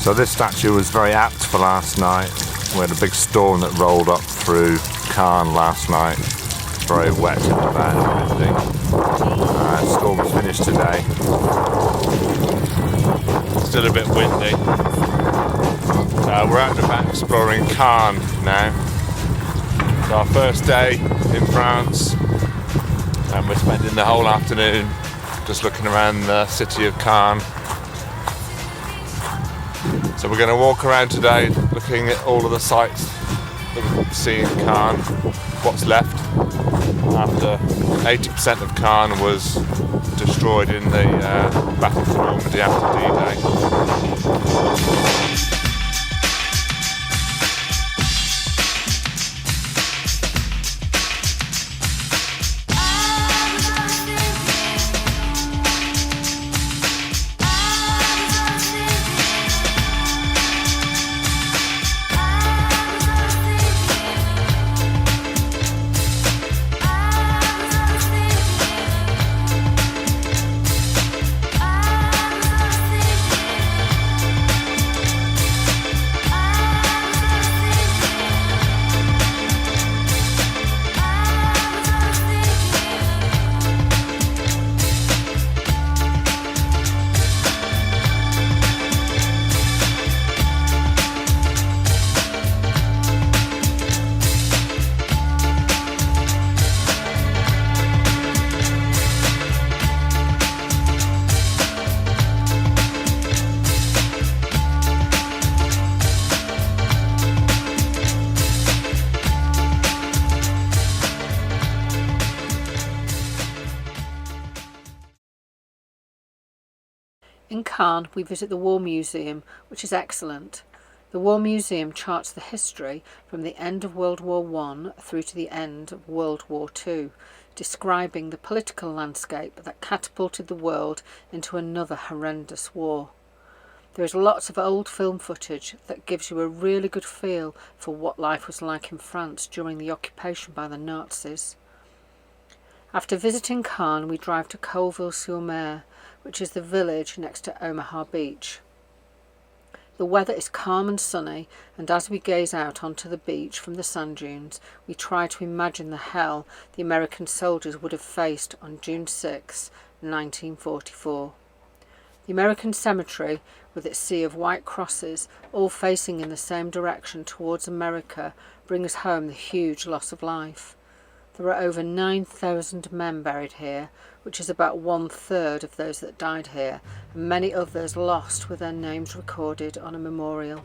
So this statue was very apt for last night. We had a big storm that rolled up through Cannes last night. Very wet in the van and everything. Storm was finished today. Still a bit windy. We're out and about exploring Cannes now. It's our first day in France, and we're spending the whole afternoon just looking around the city of Cannes. So we're going to walk around today looking at all of the sights that we see in Cannes, what's left after 80% of Cannes was destroyed in the Battle of Normandy after D-Day. In Cannes, we visit the War Museum, which is excellent. The War Museum charts the history from the end of World War I through to the end of World War II, describing the political landscape that catapulted the world into another horrendous war. There is lots of old film footage that gives you a really good feel for what life was like in France during the occupation by the Nazis. After visiting Cannes, we drive to Colleville-sur-Mer, which is the village next to Omaha Beach. The weather is calm and sunny, and as we gaze out onto the beach from the sand dunes, we try to imagine the hell the American soldiers would have faced on June 6, 1944. The American cemetery, with its sea of white crosses, all facing in the same direction towards America, brings home the huge loss of life. There are over 9,000 men buried here, which is about 1/3 of those that died here, and many others lost with their names recorded on a memorial.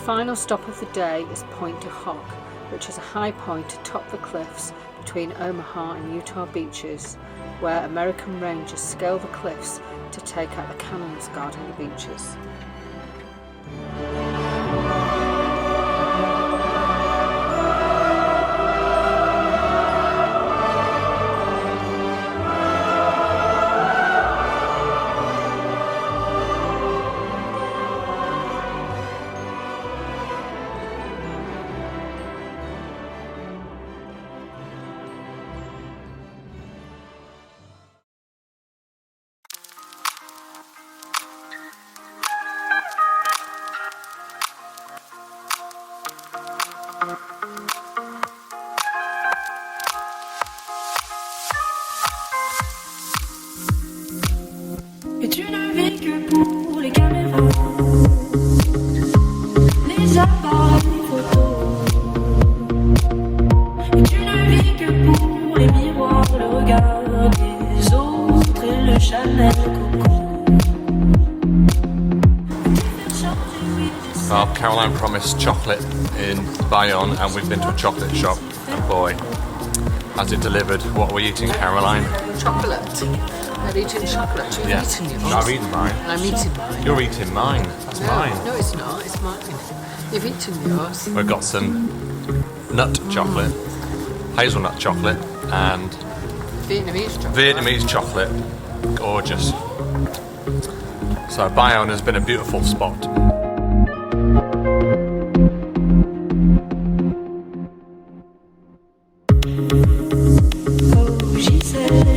final stop of the day is Point du Hoc, which is a high point atop the cliffs between Omaha and Utah beaches, where American Rangers scale the cliffs to take out the cannons guarding the beaches. Et tu ne vis que pour les caméras, les appareils photo. Et tu ne vis que pour les miroirs, le regard des autres et le Chanel Coco. Well, Caroline promised chocolate in Bayonne, and we've been to a chocolate shop, and boy, has it delivered. What are we eating, Caroline? Chocolate. They're eating chocolate. You've eaten yours. I've eaten mine. I'm eating mine. You're eating mine. That's mine. No, it's not. It's mine. You've eaten yours. We've got some nut chocolate, hazelnut chocolate, and Vietnamese chocolate. Vietnamese chocolate. Gorgeous. So Bayonne has been a beautiful spot. Oh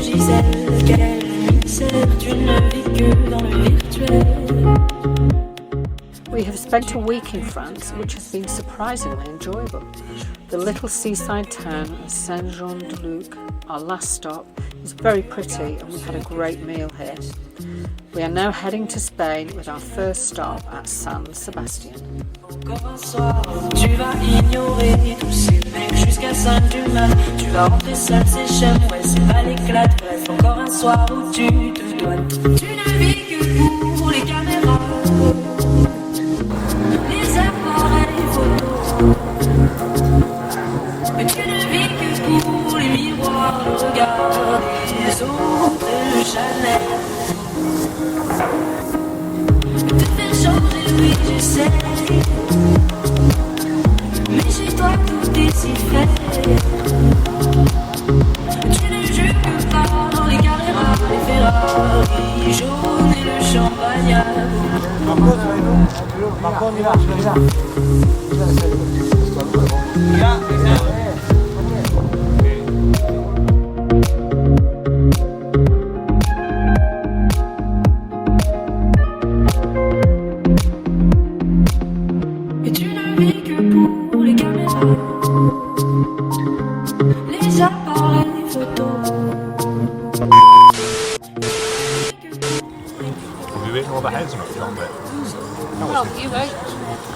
Gisèle, quel mystère, tu ne vis que dans le virtuel. We have spent a week in France, which has been surprisingly enjoyable. The little seaside town of Saint-Jean-de-Luz, our last stop, is very pretty, and we had a great meal here. We are now heading to Spain with our first stop at San Sebastian. Encore un soir, tu vas ignorer tous ces mecs jusqu'à 5 du mat. Tu vas rentrer seul, c'est chum, ouais, c'est pas l'éclate. Bref, encore un soir où tu te dois. Tu ne vis que pour les caméras, les appareils photo. Mais tu ne vis que pour les miroirs, le regard des autres et le Chanel. Te faire changer, oui, j'essaie. Mais chez toi tout est si fait. Tu ne joues que par les caméras, les Ferrari jaunes et le champagne à Et tu ne vis que pour les caméras, les appareils photo. Have you eaten all the hazelnut chocolate? Well, you ate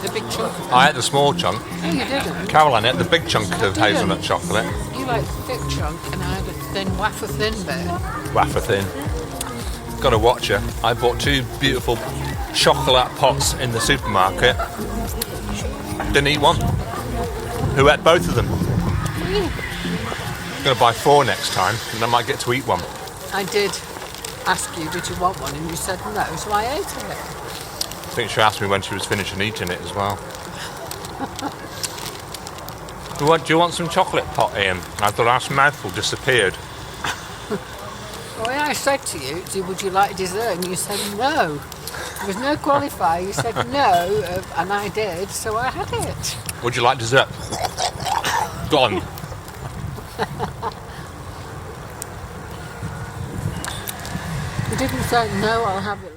the big chunk. I ate the small chunk. No, you didn't. Caroline ate the big chunk of didn't. hazelnut chocolate. You ate the thick chunk, and I had a thin, wafer thin bit. Wafer thin. Got to watch her. I bought 2 beautiful chocolate pots in the supermarket. Didn't eat one. Who ate both of them? I'm going to buy 4 next time, and I might get to eat one. I did ask you, did you want one? And you said no, so I ate it. I think she asked me when she was finishing eating it as well. Do you want some chocolate pot, Ian? The last mouthful disappeared. Well, I said to you, would you like dessert? And you said no. There was no qualifier. You said no, and I did, so I had it. Would you like dessert? Gone. You didn't say no, I'll have it